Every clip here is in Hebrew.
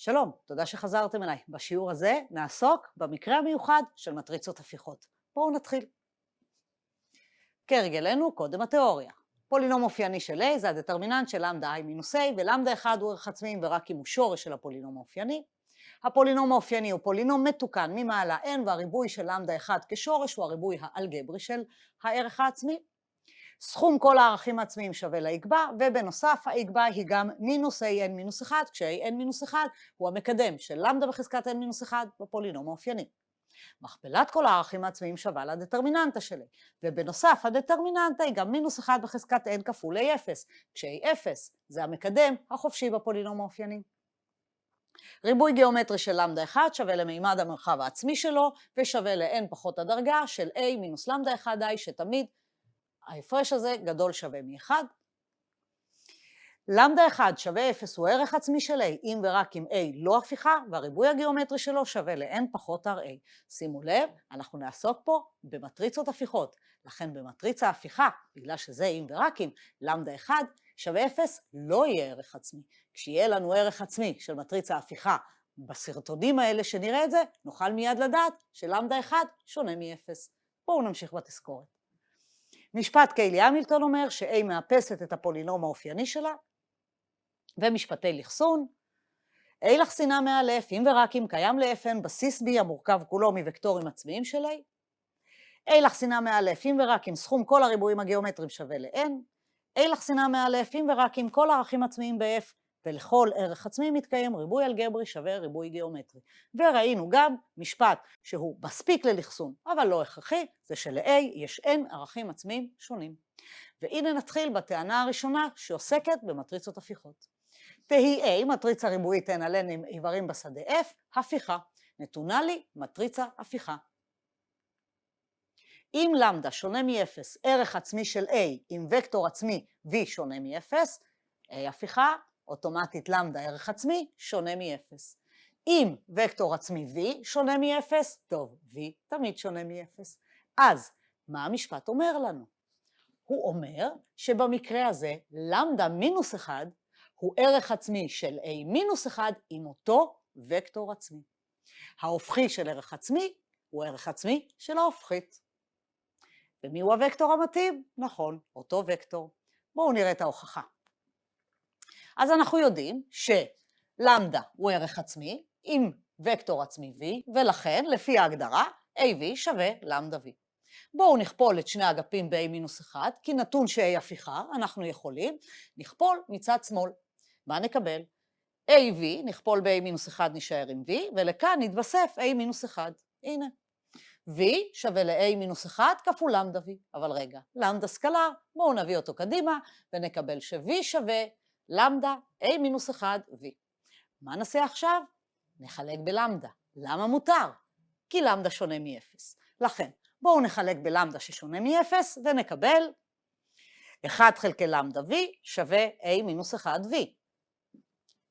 שלום, תודה שחזרתם אליי. בשיעור הזה נעסוק במקרה המיוחד של מטריצות הפיכות. בואו נתחיל. כהרגלנו, קודם התיאוריה. פולינום אופייני של A זה הדטרמיננט של למדה I מינוס A, ולמדה 1 הוא ערך עצמי ורק אם הוא שורש של הפולינום האופייני. הפולינום האופייני הוא פולינום מתוקן ממעלה n, והריבוי של למדה 1 כשורש הוא הריבוי האלגברי של הערך העצמי. סכום כל הערכים העצמיים שווה ל-A, ובנוסף ה-A היא גם מינוס AN מינוס 1, כש-AN מינוס 1 הוא המקדם של למדה בחזקת N מינוס 1 בפולינום האופייני. מכפלת כל הערכים העצמיים שווה לדטרמיננטה שלי, ובנוסף הדטרמיננטה היא גם מינוס 1 בחזקת N כפול A0, כש-A0 זה המקדם החופשי בפולינום האופייני. ריבוי גיאומטרי של למדה 1 שווה למימד המרחב העצמי שלו, ושווה ל-N פחות הדרגה של A מינוס למדה 1I, שתמיד ההפרש הזה גדול שווה מ-1. למדה 1 שווה 0 הוא ערך עצמי של A, אם ורק אם A לא הפיכה, והריבוי הגיאומטרי שלו שווה ל-N פחות RA. שימו לב, אנחנו נעסוק פה במטריצות הפיכות. לכן במטריצה הפיכה, בגלל שזה אם ורק אם, למדה 1 שווה 0 לא יהיה ערך עצמי. כשיהיה לנו ערך עצמי של מטריצה הפיכה בסרטונים האלה שנראה את זה, נוכל מיד לדעת שלמדה 1 שונה מ-0. בואו נמשיך בתזכורת. משפט קיילי המילטון אומר ש-A מאפסת את הפולינום האופייני שלה, ומשפטי לחסון, A לחסינה מעל F, אם ורק אם קיים ל-Fn בסיס B המורכב כולו מוקטורים עצמיים של A, A לחסינה מעל F, אם ורק אם סכום כל הריבועים הגיאומטריים שווה ל-N, A לחסינה מעל F, אם ורק אם כל הערכים עצמיים ב-F, ולכל ערך עצמי מתקיים ריבוי אלגברי שווה ריבוי גיאומטרי. וראינו גם משפט שהוא מספיק ללחסון, אבל לא הכרחי, זה של-A יש N ערכים עצמיים שונים. והנה נתחיל בטענה הראשונה שעוסקת במטריצות הפיכות. תהי A, מטריצה ריבועית N על N עם איברים בשדה F, הפיכה. נתונה לי מטריצה הפיכה. אם למדה שונה מ-0, ערך עצמי של A עם וקטור עצמי V שונה מ-0, A הפיכה, אוטומטית למדה ערך עצמי שונה מ-0. אם וקטור עצמי V שונה מ-0, טוב, V תמיד שונה מ-0. אז מה המשפט אומר לנו? הוא אומר שבמקרה הזה למדה מינוס 1 הוא ערך עצמי של A מינוס 1 עם אותו וקטור עצמי. ההופכי של ערך עצמי הוא ערך עצמי של ההופכית. ומי הוא הוקטור המתאים? נכון, אותו וקטור. בואו נראה את ההוכחה. אז אנחנו יודעים שלמדה הוא ערך עצמי עם וקטור עצמי V, ולכן לפי ההגדרה AV שווה למדה V. בואו נכפול את שני אגפים ב-A-1, כי נתון ש-A הפיכה, אנחנו יכולים נכפול מצד שמאל. מה נקבל? AV נכפול ב-A-1 נשאר עם V, ולכאן נתווסף A-1. הנה. V שווה ל-A-1 כפול למדה V. אבל רגע, למדה סקלר, בואו נביא אותו קדימה, ונקבל ש-V שווה למדה A-1 V. מה נעשה עכשיו? נחלק בלמדה. למה מותר? כי למדה שונה מ-0. לכן, בואו נחלק בלמדה ששונה מ-0 ונקבל 1 חלקי למדה V שווה A-1V.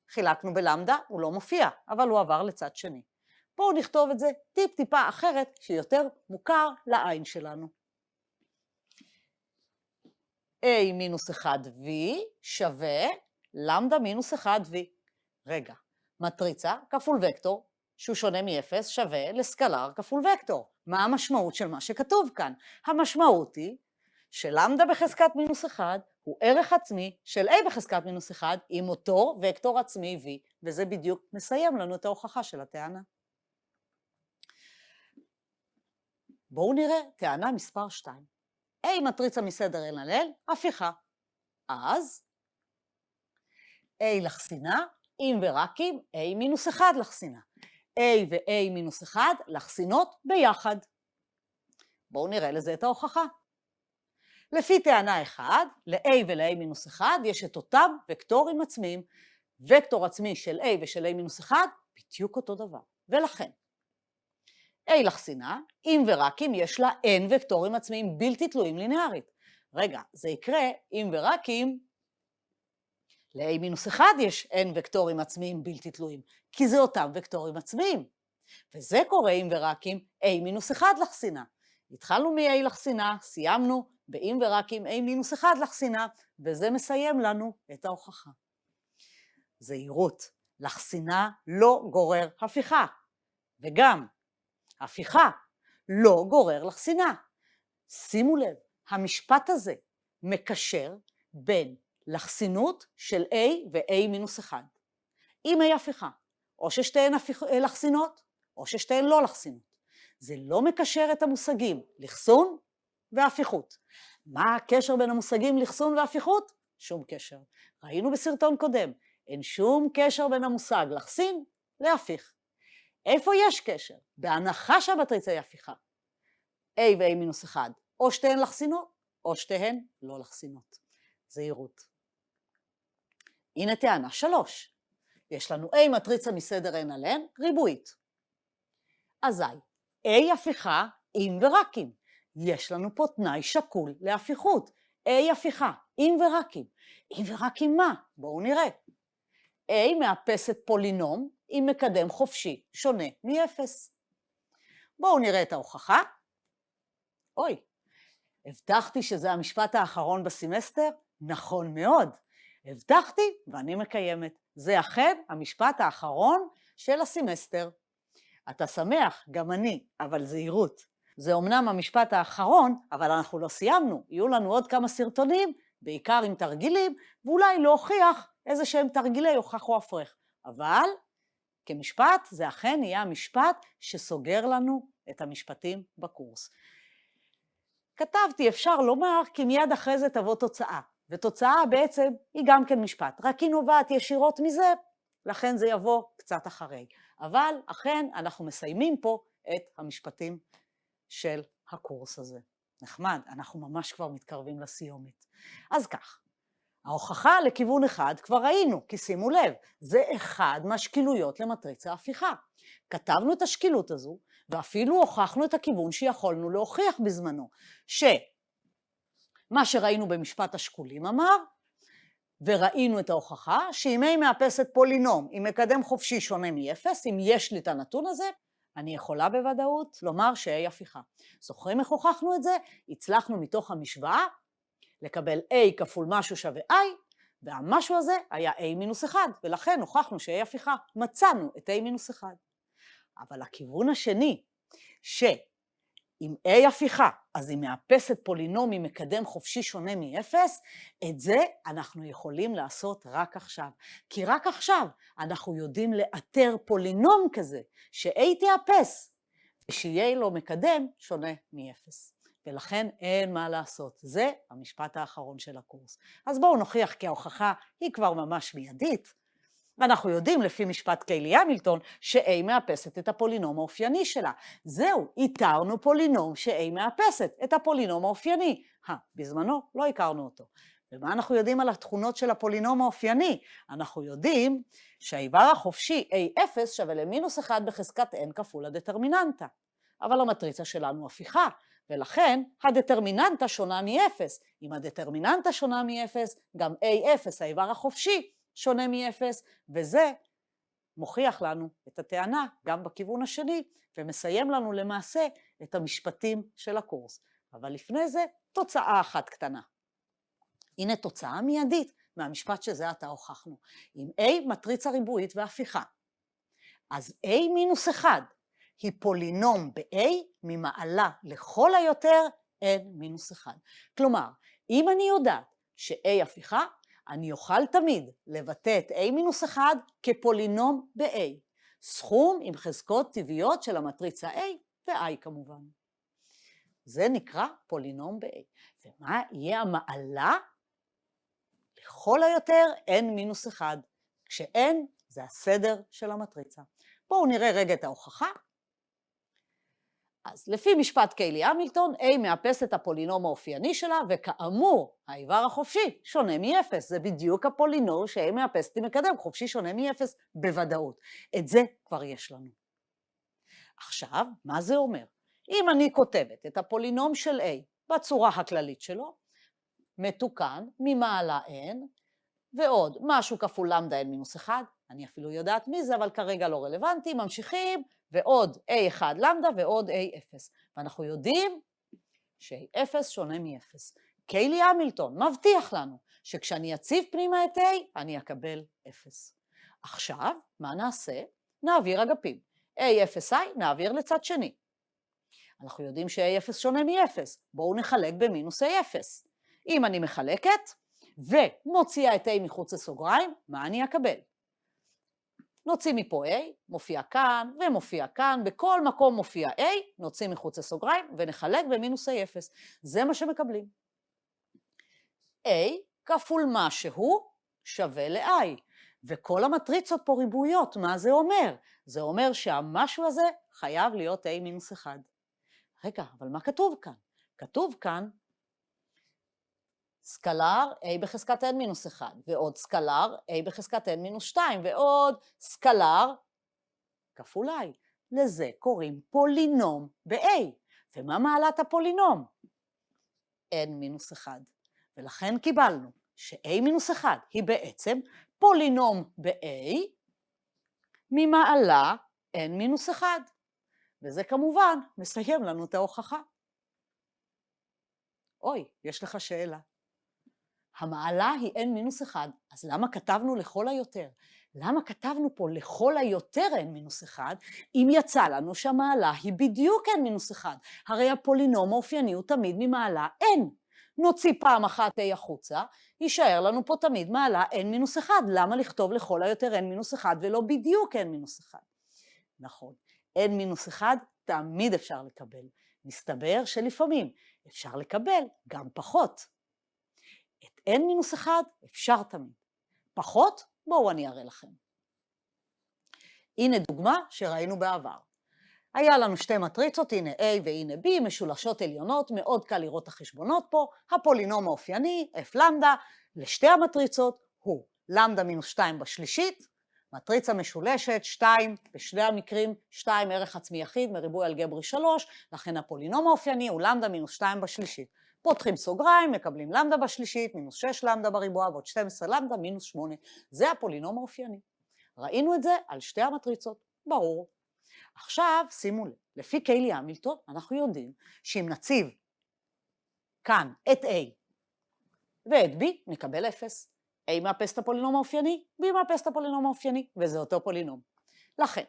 חילקנו בלמדה, הוא לא מופיע, אבל הוא עבר לצד שני. בואו נכתוב את זה טיפה אחרת שיותר מוכר לעין שלנו. A-1V שווה למדה מינוס 1V. רגע, מטריצה כפול וקטור שהוא שונה מ-0 שווה לסקלר כפול וקטור. מה המשמעות של מה שכתוב כאן? המשמעות היא שלמדה בחזקת מינוס 1 הוא ערך עצמי של A בחזקת מינוס 1 עם אותו וקטור עצמי V, וזה בדיוק מסיים לנו את ההוכחה של הטענה. בואו נראה טענה מספר 2. A מטריצה מסדר N על L, הפיכה. אז A לחסינה, אם ורק אם A-1 לחסינה. A ו-A-1 לחסינות ביחד. בואו נראה לזה את ההוכחה. לפי טענה 1, ל-A ול-A-1 יש את אותם וקטורים עצמיים. וקטור עצמי של A ושל A-1 בדיוק אותו דבר. ולכן, A לחסינה, אם ורק אם יש לה N וקטורים עצמיים בלתי תלויים לינארית. רגע, זה יקרה אם ורק אם ל-A-1 יש N וקטורים עצמיים בלתי תלויים, כי זה אותם וקטורים עצמיים. וזה קורה אם ורק אם A-1 לחסינה. התחלנו מ-A לחסינה, סיימנו באם ורק אם A-1 לחסינה, וזה מסיים לנו את ההוכחה. זהירות, לחסינה לא גורר הפיכה, וגם הפיכה לא גורר לחסינה. שימו לב, המשפט הזה מקשר בין לחסינות של A ו-A-1. אם A הפיכה, או ששתיהן לחסינות, או ששתיהן לא לחסינות. זה לא מקשר את המושגים לחסון והפיכות. מה הקשר בין המושגים לחסון והפיכות? שום קשר. ראינו בסרטון קודם, אין שום קשר בין המושג לחסין להפיך. איפה יש קשר? בהנחה שהמטריצה היא הפיכה. A ו-A-1, או שתיהן לחסינות, או שתיהן לא לחסינות. זהירות. הנה טענה 3. יש לנו A מטריצה מסדר n על n, ריבועית. אזי, A הפיכה אם ורק אם. יש לנו פה תנאי שקול להפיכות. A הפיכה אם ורק אם. אם ורק אם מה? בואו נראה. A מאפסת פולינום עם מקדם חופשי שונה מ-0. בואו נראה את ההוכחה. אוי, הבטחתי שזה המשפט האחרון בסמסטר? נכון מאוד. הבטחתי ואני מקיימת. זה אכן המשפט האחרון של הסמסטר. אתה שמח, גם אני, אבל זהירות. זה אומנם המשפט האחרון, אבל אנחנו לא סיימנו. יהיו לנו עוד כמה סרטונים, בעיקר עם תרגילים, ואולי להוכיח איזה שהם תרגילי הוכח או הפרך. אבל כמשפט, זה אכן יהיה המשפט שסוגר לנו את המשפטים בקורס. כתבתי, אפשר לומר, כי מיד אחרי זה תבוא תוצאה. ותוצאה בעצם היא גם כן משפט, רק היא נובעת ישירות מזה, לכן זה יבוא קצת אחרי. אבל אכן אנחנו מסיימים פה את המשפטים של הקורס הזה. נחמד, אנחנו ממש כבר מתקרבים לסיומת. אז כך, ההוכחה לכיוון אחד כבר ראינו, כי שימו לב, זה אחד מהשקילויות למטריצה הפיכה. כתבנו את השקילות הזו, ואפילו הוכחנו את הכיוון שיכולנו להוכיח בזמנו, מה שראינו במשפט השקולים אמר, וראינו את ההוכחה, שאם A מאפסת פולינום עם מקדם חופשי שונה מ-0, אם יש לי את הנתון הזה, אני יכולה בוודאות לומר ש-A הפיכה. זוכרים איך הוכחנו את זה? הצלחנו מתוך המשוואה לקבל A כפול משהו שווה I, והמשהו הזה היה A-1, ולכן הוכחנו ש-A הפיכה, מצאנו את A-1. אבל הכיוון השני, שאם A הפיכה, אז היא מאפסת פולינום עם מקדם חופשי שונה מ-0, את זה אנחנו יכולים לעשות רק עכשיו. כי רק עכשיו אנחנו יודעים לאתר פולינום כזה, ש-A תאפס, ושיהיה לו מקדם שונה מ-0. ולכן אין מה לעשות. זה המשפט האחרון של הקורס. אז בואו נוכיח כי ההוכחה היא כבר ממש מיידית. ואנחנו יודעים לפי משפט קיילי-המילטון ש-A מאפסת את הפולינום האופייני שלה. זהו, איתרנו פולינום ש-A מאפסת את הפולינום האופייני. בזמנו לא הכרנו אותו. ומה אנחנו יודעים על התכונות של הפולינום האופייני? אנחנו יודעים שהאיבר החופשי A0 שווה ל-1 בחזקת n כפול הדטרמיננטה. אבל המטריצה שלנו הפיכה, ולכן הדטרמיננטה שונה מ-0. אם הדטרמיננטה שונה מ-0, גם A0, האיבר החופשי, שונה מ-0, וזה מוכיח לנו את הטענה גם בכיוון השני, ומסיים לנו למעשה את המשפטים של הקורס. אבל לפני זה, תוצאה אחת קטנה. הנה תוצאה מיידית מהמשפט שזה עתה הוכחנו. אם A מטריצה ריבועית והפיכה, אז A-1 היא פולינום ב-A ממעלה לכל היותר n-1. כלומר, אם אני יודעת ש-A הפיכה, אני אוכל תמיד לבטא את A-1 כפולינום ב-A, סכום עם חזקות טבעיות של המטריצה A ו-I כמובן. זה נקרא פולינום ב-A. ומה יהיה המעלה? לכל היותר n-1, כש-n זה הסדר של המטריצה. בואו נראה רגע את ההוכחה. אז לפי משפט קיילי-המילטון, A מאפס את הפולינום האופייני שלה, וכאמור, האיבר החופשי שונה מ-0. זה בדיוק הפולינום ש-A מאפסת עם מקדם חופשי שונה מ-0 בוודאות. את זה כבר יש לנו. עכשיו, מה זה אומר? אם אני כותבת את הפולינום של A בצורה הכללית שלו, מתוקן ממעלה n, ועוד משהו כפול למדה n-1, אני אפילו יודעת מי זה, אבל כרגע לא רלוונטי, ממשיכים, ועוד A1 למדה ועוד A0. ואנחנו יודעים ש-A0 שונה מ-0. קיילי-המילטון מבטיח לנו שכשאני אציב פנימה את A, אני אקבל 0. עכשיו, מה נעשה? נעביר אגפים. A0i נעביר לצד שני. אנחנו יודעים ש-A0 שונה מ-0. בואו נחלק במינוס A0. אם אני מחלקת ומוציאה את A מחוץ לסוגריים, מה אני אקבל? נוציא מפה A, מופיע כאן ומופיע כאן, בכל מקום מופיע A, נוציא מחוץ לסוגריים ונחלק במינוס A0. זה מה שמקבלים. A כפול משהו שווה ל-I, וכל המטריצות פה ריבועיות, מה זה אומר? זה אומר שהמשהו הזה חייב להיות A מינוס 1. רגע, אבל מה כתוב כאן? כתוב כאן סקלר A בחזקת n מינוס 1, ועוד סקלר A בחזקת n מינוס 2, ועוד סקלר כפול I. לזה קוראים פולינום ב-A. ומה מעלת הפולינום? n מינוס 1. ולכן קיבלנו ש-A מינוס 1 היא בעצם פולינום ב-A ממעלה n מינוס 1. וזה כמובן מסיים לנו את ההוכחה. אוי, יש לך שאלה. המעלה היא n מינוס 1, אז למה כתבנו לכל היותר? למה כתבנו פה לכל היותר n מינוס 1, אם יצא לנו שהמעלה היא בדיוק n מינוס 1? הרי הפולינום האופייני הוא תמיד ממעלה n. נוציא פעם אחת a החוצה, יישאר לנו פה תמיד מעלה n מינוס 1. למה לכתוב לכל היותר n מינוס 1 ולא בדיוק n מינוס 1? נכון, n מינוס 1 תמיד אפשר לקבל. מסתבר שלפעמים אפשר לקבל גם פחות. את n מינוס 1 אפשר תמיד. פחות? בואו אני אראה לכם. הנה דוגמה שראינו בעבר. היה לנו שתי מטריצות, הנה A והנה B, משולשות עליונות, מאוד קל לראות את החשבונות פה. הפולינום האופייני, F למדה, לשתי המטריצות הוא למדה מינוס 2 בשלישית, מטריצה משולשת, 2, בשני המקרים 2 ערך עצמי יחיד מריבוי אלגברי 3, לכן הפולינום האופייני הוא למדה מינוס 2 בשלישית. פותחים סוגריים, מקבלים למדה בשלישית, מינוס 6 למדה בריבוע, ועוד 12 למדה, מינוס 8. זה הפולינום האופייני. ראינו את זה על שתי המטריצות, ברור. עכשיו, שימו לב, לפי קיילי המילטון, אנחנו יודעים שאם נציב כאן את A ואת B, נקבל 0. A מאפס את הפולינום האופייני, B מאפס את הפולינום האופייני, וזה אותו פולינום. לכן,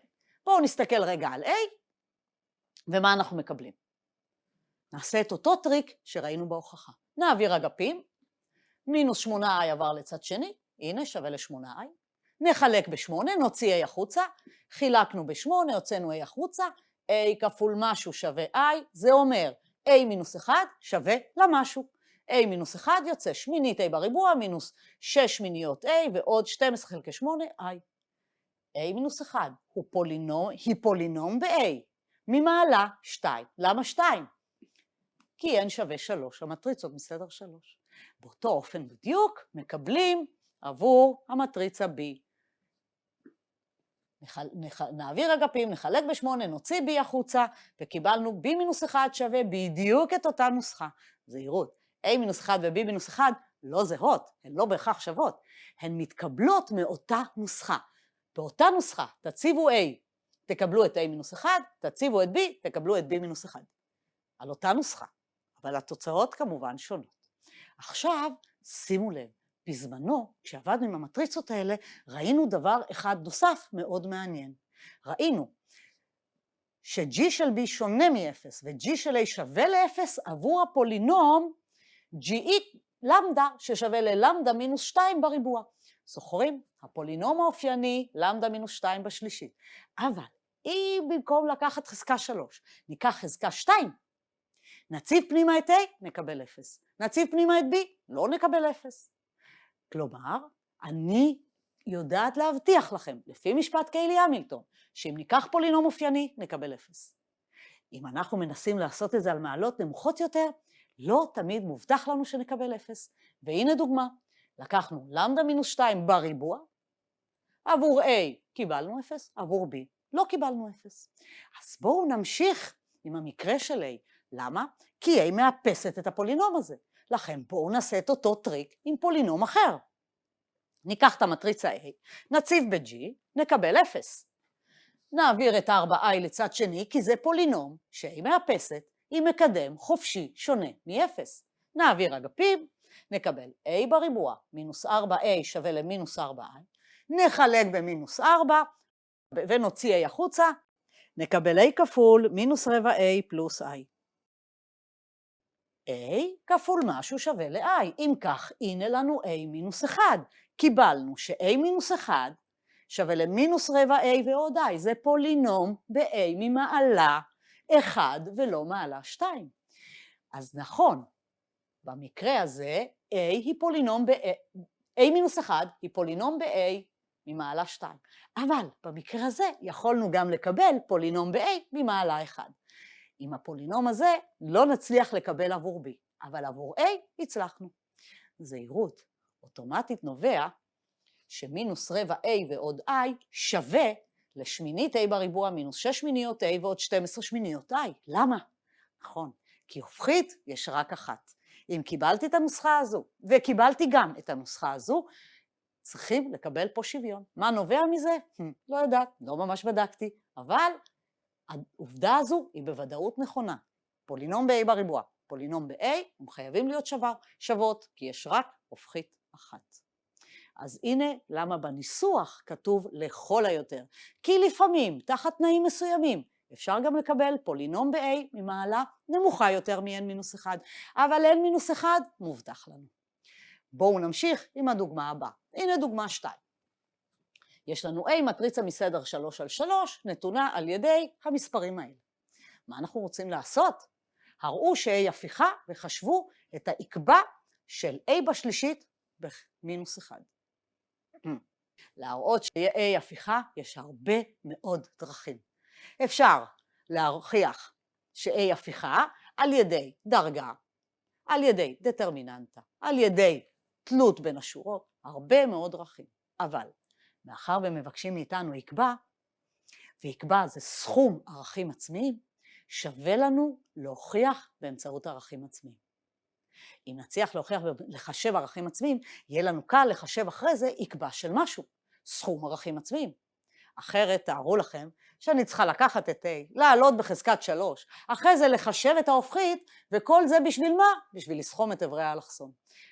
בואו נסתכל רגע על A, ומה אנחנו מקבלים. נעשה את אותו טריק שראינו בהוכחה. נעביר אגפים, מינוס 8i עבר לצד שני, הנה שווה ל8i, נחלק ב8, נוציא a החוצה, חילקנו ב8, הוצאנו a החוצה, a כפול משהו שווה i, זה אומר a מינוס 1 שווה למשהו. a מינוס 1 יוצא שמינית a בריבוע, מינוס 6 שמיניות a ועוד 12 חלקי 8 i. a מינוס 1 היא פולינום ב-a, ממעלה 2. למה 2? כי n שווה 3, המטריצות מסדר 3. באותו אופן בדיוק מקבלים עבור המטריצה B. נעביר אגפים, נחלק ב8, נוציא B החוצה, וקיבלנו B מינוס 1 שווה בדיוק את אותה נוסחה. זהירות, A מינוס 1 ו-B מינוס 1 לא זהות, הן לא בהכרח שוות, הן מתקבלות מאותה נוסחה. באותה נוסחה תציבו A, תקבלו את A מינוס 1, תציבו את B, תקבלו את B מינוס 1. על אותה נוסחה, אבל התוצאות כמובן שונות. עכשיו, שימו לב, בזמנו, כשעבדנו עם המטריצות האלה, ראינו דבר אחד נוסף מאוד מעניין. ראינו ש-G של B שונה מ-0 ו-G של A שווה ל-0 עבור הפולינום GE למדה ששווה ללמדה מינוס 2 בריבוע. זוכרים? הפולינום האופייני למדה מינוס 2 בשלישית. אבל אם במקום לקחת חזקה 3, ניקח חזקה 2, נציב פנימה את A, נקבל 0. נציב פנימה את B, לא נקבל 0. כלומר, אני יודעת להבטיח לכם, לפי משפט קיילי המילטון, שאם ניקח פולינום אופייני, נקבל 0. אם אנחנו מנסים לעשות את זה על מעלות נמוכות יותר, לא תמיד מובטח לנו שנקבל 0. והנה דוגמה, לקחנו למדה מינוס 2 בריבוע, עבור A קיבלנו 0, עבור B לא קיבלנו 0. אז בואו נמשיך עם המקרה של A. למה? כי A מאפסת את הפולינום הזה. לכן בואו נעשה את אותו טריק עם פולינום אחר. ניקח את המטריצה A, נציב ב-G, נקבל 0. נעביר את 4i לצד שני, כי זה פולינום ש-A מאפסת עם מקדם חופשי שונה מ-0. נעביר אגפים, נקבל A בריבוע מינוס 4a שווה למינוס 4i, נחלק במינוס 4 ונוציא a החוצה, נקבל a כפול מינוס רבע a פלוס i. a כפול משהו שווה ל-i. אם כך, הנה לנו a מינוס 1. קיבלנו ש-a מינוס 1 שווה למינוס רבע a ועוד i. זה פולינום ב-a ממעלה 1 ולא מעלה 2. אז נכון, במקרה הזה a היא פולינום a מינוס 1 היא פולינום ב-a ממעלה 2. אבל במקרה הזה יכולנו גם לקבל פולינום ב-a ממעלה 1. עם הפולינום הזה לא נצליח לקבל עבור b, אבל עבור a הצלחנו. זהירות, אוטומטית נובע שמינוס רבע a ועוד i שווה לשמינית a בריבוע מינוס 6 שמיניות a ועוד 12 שמיניות i. למה? נכון, כי הופכית יש רק אחת. אם קיבלתי את הנוסחה הזו וקיבלתי גם את הנוסחה הזו, צריכים לקבל פה שוויון. מה נובע מזה? לא יודעת, לא ממש בדקתי, אבל העובדה הזו היא בוודאות נכונה. פולינום ב-a בריבוע, פולינום ב-a, הם חייבים להיות שוות, כי יש רק הופכית אחת. אז הנה למה בניסוח כתוב לכל היותר. כי לפעמים, תחת תנאים מסוימים, אפשר גם לקבל פולינום ב-a ממעלה נמוכה יותר מ-n-1, אבל n-1 מובטח לנו. בואו נמשיך עם הדוגמה הבאה. הנה דוגמה 2. יש לנו a מטריצה מסדר 3 על 3, נתונה על ידי המספרים האלה. מה אנחנו רוצים לעשות? הראו ש-a הפיכה וחשבו את העקבה של a בשלישית במינוס 1. להראות ש-a הפיכה יש הרבה מאוד דרכים. אפשר להוכיח ש-a הפיכה על ידי דרגה, על ידי דטרמיננטה, על ידי תלות בין השורות, הרבה מאוד דרכים. אבל מאחר ומבקשים מאיתנו עקבה, ועקבה זה סכום ערכים עצמיים, שווה לנו להוכיח באמצעות ערכים עצמיים. אם נצליח להוכיח ולחשב ערכים עצמיים, יהיה לנו קל לחשב אחרי זה עקבה של משהו, סכום ערכים עצמיים. אחרת תארו לכם שאני צריכה לקחת את a, לעלות בחזקת 3, אחרי זה לחשב את ההופכית, וכל זה בשביל מה? בשביל לסכום את אברי האלכסון.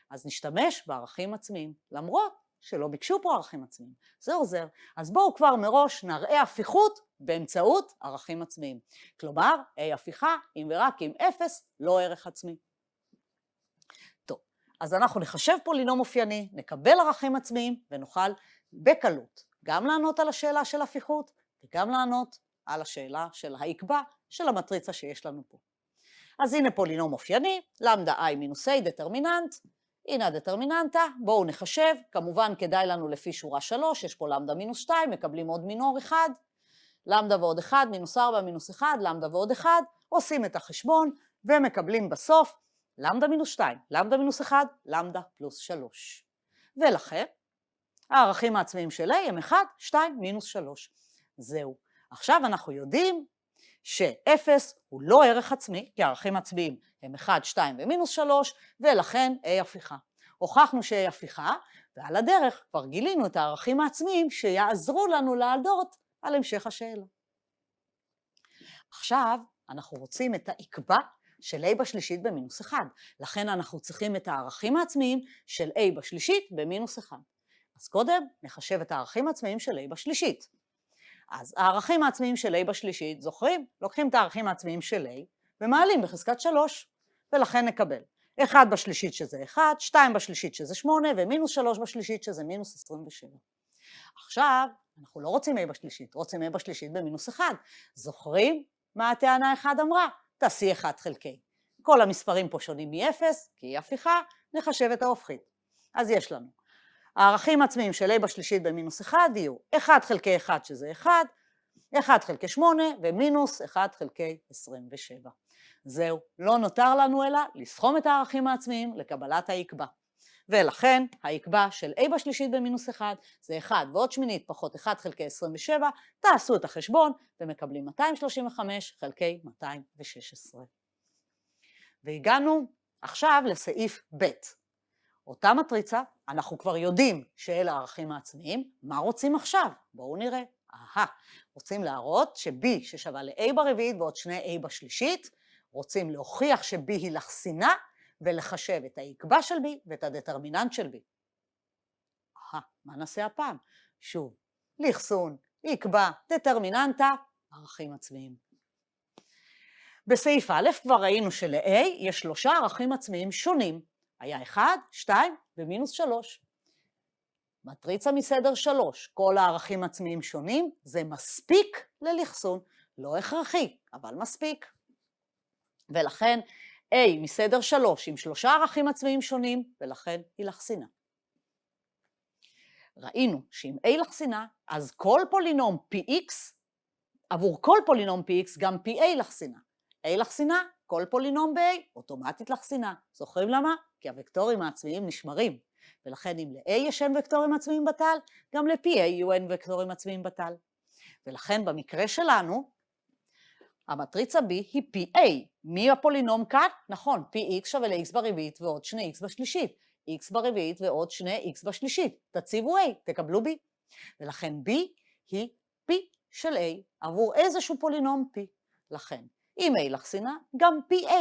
אז נשתמש בערכים עצמיים, למרות שלא ביקשו פה ערכים עצמיים. זה עוזר. אז בואו כבר מראש נראה הפיכות באמצעות ערכים עצמיים. כלומר, a הפיכה, אם ורק אם 0, לא ערך עצמי. טוב, אז אנחנו נחשב פולינום אופייני, נקבל ערכים עצמיים, ונוכל בקלות גם לענות על השאלה של הפיכות, וגם לענות על השאלה של העקבה של המטריצה שיש לנו פה. אז הנה פולינום אופייני, למדה i מינוס a דטרמיננט, הנה הדטרמיננטה, בואו נחשב, כמובן כדאי לנו לפי שורה 3, יש פה למדה מינוס 2, מקבלים עוד מינור 1, למדה ועוד 1, מינוס 4, מינוס 1, למדה ועוד 1, עושים את החשבון ומקבלים בסוף למדה מינוס 2, למדה מינוס 1, למדה פלוס 3. ולכן, הערכים העצמיים של a הם 1, 2, מינוס 3. זהו. עכשיו אנחנו יודעים ש-0 הוא לא ערך עצמי, כי הערכים עצמיים הם 1, 2 ומינוס 3, ולכן a הפיכה. הוכחנו ש-a הפיכה, ועל הדרך כבר גילינו את הערכים העצמיים שיעזרו לנו לעלות על המשך השאלה. עכשיו אנחנו רוצים את העקבה של a בשלישית במינוס 1, לכן אנחנו צריכים את הערכים העצמיים של a בשלישית במינוס 1. אז קודם נחשב את הערכים העצמיים של a בשלישית. אז הערכים העצמיים של a בשלישית, זוכרים? לוקחים את הערכים העצמיים של a ומעלים בחזקת 3, ולכן נקבל 1 בשלישית שזה 1, 2 בשלישית שזה 8, ומינוס 3 בשלישית שזה מינוס 27. עכשיו, אנחנו לא רוצים a בשלישית, רוצים a בשלישית במינוס 1. זוכרים מה הטענה 1 אמרה? תעשי 1 חלקי. כל המספרים פה שונים מ-0, כי היא הפיכה, נחשב את ההופכית. אז יש לנו. הערכים העצמיים של a בשלישית במינוס 1 יהיו 1 חלקי 1 שזה 1, 1 חלקי 8 ומינוס 1 חלקי 27. זהו, לא נותר לנו אלא לסכום את הערכים העצמיים לקבלת העקבה. ולכן העקבה של a בשלישית במינוס 1 זה 1 ועוד שמינית פחות 1 חלקי 27, תעשו את החשבון ומקבלים 235 חלקי 216. והגענו עכשיו לסעיף ב'. אותה מטריצה, אנחנו כבר יודעים שאלה הערכים העצמיים, מה רוצים עכשיו? בואו נראה. רוצים להראות ש-b ששווה ל-a ברביעית ועוד 2a בשלישית, רוצים להוכיח ש-b היא לחסינה, ולחשב את העקבה של b ואת הדטרמיננט של b. מה נעשה הפעם? שוב, לכסון, יקבע, דטרמיננטה, ערכים עצמיים. בסעיף א' כבר ראינו של-A יש 3 ערכים עצמיים שונים. היה 1, 2 ומינוס 3. מטריצה מסדר 3, כל הערכים עצמיים שונים, זה מספיק ללכסון. לא הכרחי, אבל מספיק. ולכן A מסדר 3 עם 3 ערכים עצמיים שונים, ולכן היא לחסינה. ראינו שאם A לחסינה, אז כל פולינום Px, עבור כל פולינום Px גם PA לחסינה. A לחסינה, כל פולינום ב-A, אוטומטית לחסינה. זוכרים למה? כי הוקטורים העצמיים נשמרים. ולכן אם ל-A יש n וקטורים עצמיים בתל, גם ל-PA יהיו n וקטורים עצמיים בתל. ולכן במקרה שלנו, המטריצה B היא PA. מי הפולינום כאן? נכון, PX שווה ל-X ברביעית ועוד 2X בשלישית. X ברביעית ועוד 2X בשלישית. תציבו A, תקבלו B. ולכן B היא P של A עבור איזשהו פולינום P. לכן, אם A לחסינה, גם PA,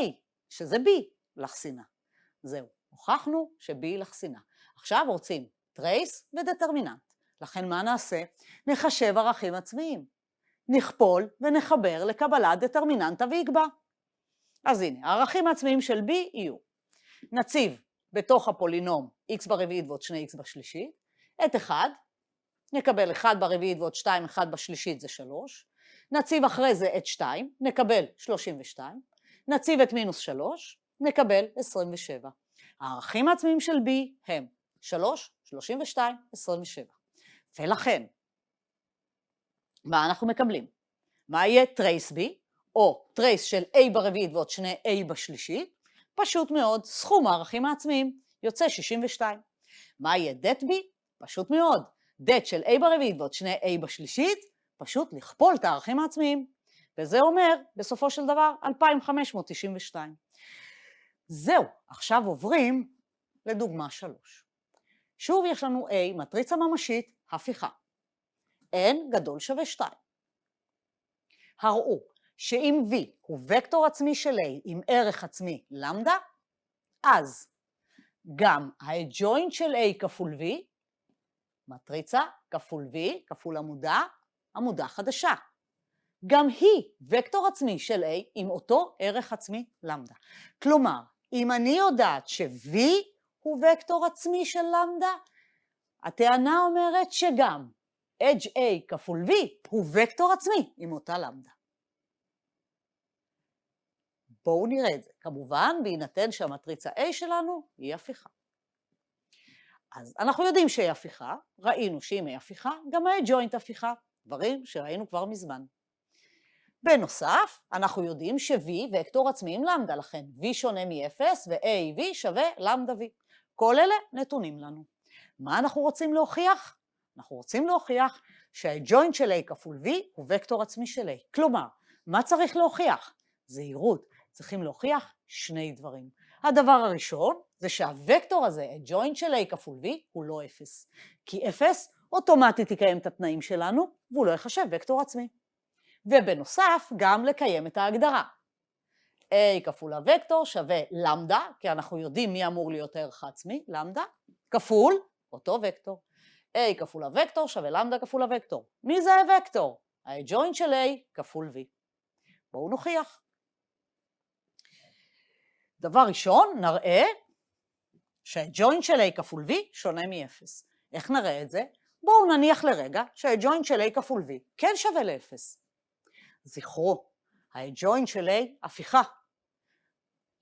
שזה B לחסינה. זהו, הוכחנו ש-B לחסינה. עכשיו רוצים טרייס ודטרמיננט. לכן מה נעשה? נחשב ערכים עצמיים. נכפול ונחבר לקבלת דטרמיננטה ויקבע. אז הנה, הערכים העצמיים של B יהיו. נציב בתוך הפולינום x ברביעית ועוד 2x בשלישית, את 1, נקבל 1 ברביעית ועוד 2, 1 בשלישית זה 3, נציב אחרי זה את 2, נקבל 32, נציב את מינוס 3, נקבל 27. הערכים העצמיים של B הם 3, 32, 27. ולכן, מה אנחנו מקבלים? מה יהיה טרייס B, או טרייס של A ברביעית ועוד 2A בשלישית? פשוט מאוד, סכום הערכים העצמיים יוצא 62. מה יהיה det B? פשוט מאוד, det של A ברביעית ועוד 2A בשלישית, פשוט לכפול את הערכים העצמיים. וזה אומר, בסופו של דבר, 2592. זהו, עכשיו עוברים לדוגמה 3. שוב יש לנו A, מטריצה ממשית, הפיכה. n גדול שווה 2. הראו שאם V הוא וקטור עצמי של A עם ערך עצמי למדה, אז גם האג'וינט של A כפול V, מטריצה כפול V כפול עמודה, עמודה חדשה. גם היא וקטור עצמי של A עם אותו ערך עצמי למדה. כלומר, אם אני יודעת ש-V הוא וקטור עצמי של למדה, הטענה אומרת שגם edge A כפול V הוא וקטור עצמי עם אותה למדה. בואו נראה את זה. כמובן, בהינתן שהמטריצה A שלנו היא הפיכה. אז אנחנו יודעים שהיא הפיכה, ראינו שאם היא הפיכה, גם האג'וינט הפיכה, דברים שראינו כבר מזמן. בנוסף, אנחנו יודעים ש-V וקטור עצמי עם למדה, לכן V שונה מ-0 ו-AV שווה למדה V. כל אלה נתונים לנו. מה אנחנו רוצים להוכיח? אנחנו רוצים להוכיח שהאג'וינט של A כפול V הוא וקטור עצמי של A. כלומר, מה צריך להוכיח? זהירות. צריכים להוכיח שני דברים. הדבר הראשון זה שהווקטור הזה, הג'וינט של A כפול V, הוא לא 0. כי 0 אוטומטית יקיים את התנאים שלנו, והוא לא יחשב וקטור עצמי. ובנוסף, גם לקיים את ההגדרה. A כפול הוקטור שווה למדה, כי אנחנו יודעים מי אמור להיות הערך העצמי, למדה, כפול אותו וקטור. A כפול הוקטור שווה למדה כפול הוקטור. מי זה הוקטור? הג'וינט של A כפול V. בואו נוכיח. דבר ראשון, נראה שהג'וינט של A כפול V שונה מ-0. איך נראה את זה? בואו נניח לרגע שהג'וינט של A כפול V כן שווה ל-0. זכרו, הג'וינט של A הפיכה.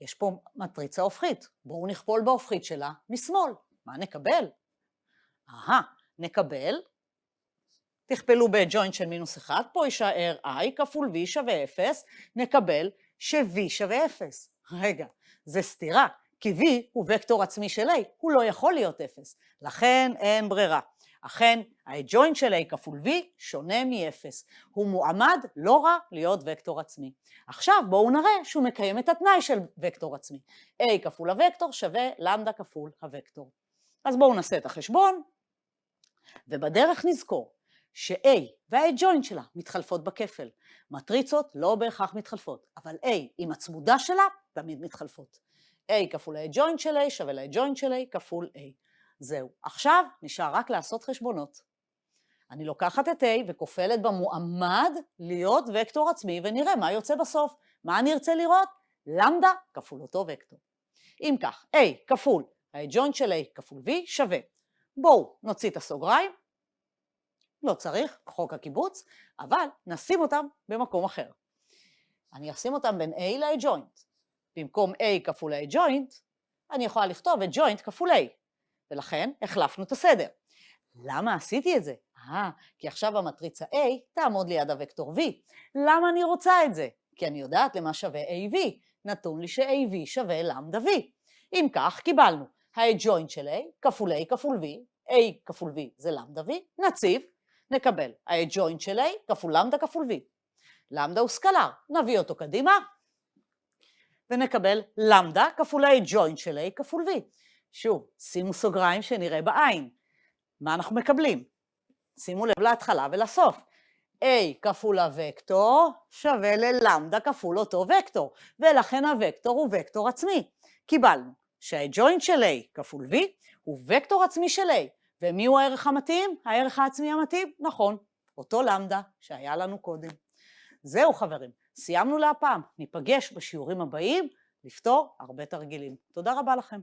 יש פה מטריצה הופכית. בואו נכפול בהופכית שלה משמאל. מה נקבל? נקבל, תכפלו בג'וינט של מינוס 1, פה יישאר I כפול V שווה 0, נקבל ש-V שווה 0. רגע, זה סתירה, כי V הוא וקטור עצמי של A, הוא לא יכול להיות 0, לכן אין ברירה. אכן, הג'וינט של A כפול V שונה מ-0, הוא מועמד לא רע להיות וקטור עצמי. עכשיו בואו נראה שהוא מקיים את התנאי של וקטור עצמי. A כפול הוקטור שווה למדה כפול הוקטור. אז בואו נעשה את החשבון, ובדרך נזכור ש-A והג'וינט שלה מתחלפות בכפל. מטריצות לא בהכרח מתחלפות, אבל A עם הצמודה שלה תמיד מתחלפות. A כפול הג'וינט של A שווה לג'וינט של A כפול A. זהו. עכשיו נשאר רק לעשות חשבונות. אני לוקחת את A וכופלת במועמד להיות וקטור עצמי, ונראה מה יוצא בסוף. מה אני ארצה לראות? למדה כפול אותו וקטור. אם כך, A כפול האדג'וינט של A כפול V שווה. בואו נוציא את הסוגריים. לא צריך, חוק הקיבוץ, אבל נשים אותם במקום אחר. אני אשים אותם בין A לאדג'וינט. במקום A כפול האדג'וינט, אני יכולה לכתוב אדג'וינט כפול A. ולכן החלפנו את הסדר. למה עשיתי את זה? כי עכשיו המטריצה A תעמוד ליד הוקטור V. למה אני רוצה את זה? כי אני יודעת למה שווה AV. נתון לי ש-AV שווה למדה V. אם כך, קיבלנו האדג'וינט של A כפול A כפול V. A כפול V זה למדה V. נציב, נקבל האדג'וינט של A כפול למדה כפול V. למדה הוא סקלר, נביא אותו קדימה, ונקבל למדה כפול האדג'וינט של A כפול V. שוב, שימו סוגריים שנראה בעין. מה אנחנו מקבלים? שימו לב להתחלה ולסוף. A כפול הוקטור שווה ללמדה כפול אותו וקטור, ולכן הוקטור הוא וקטור עצמי. קיבלנו שהאדג'וינט של A כפול V הוא וקטור עצמי של A, ומי הוא הערך המתאים? הערך העצמי המתאים? נכון, אותו למדה שהיה לנו קודם. זהו חברים, סיימנו להפעם, ניפגש בשיעורים הבאים לפתור הרבה תרגילים. תודה רבה לכם.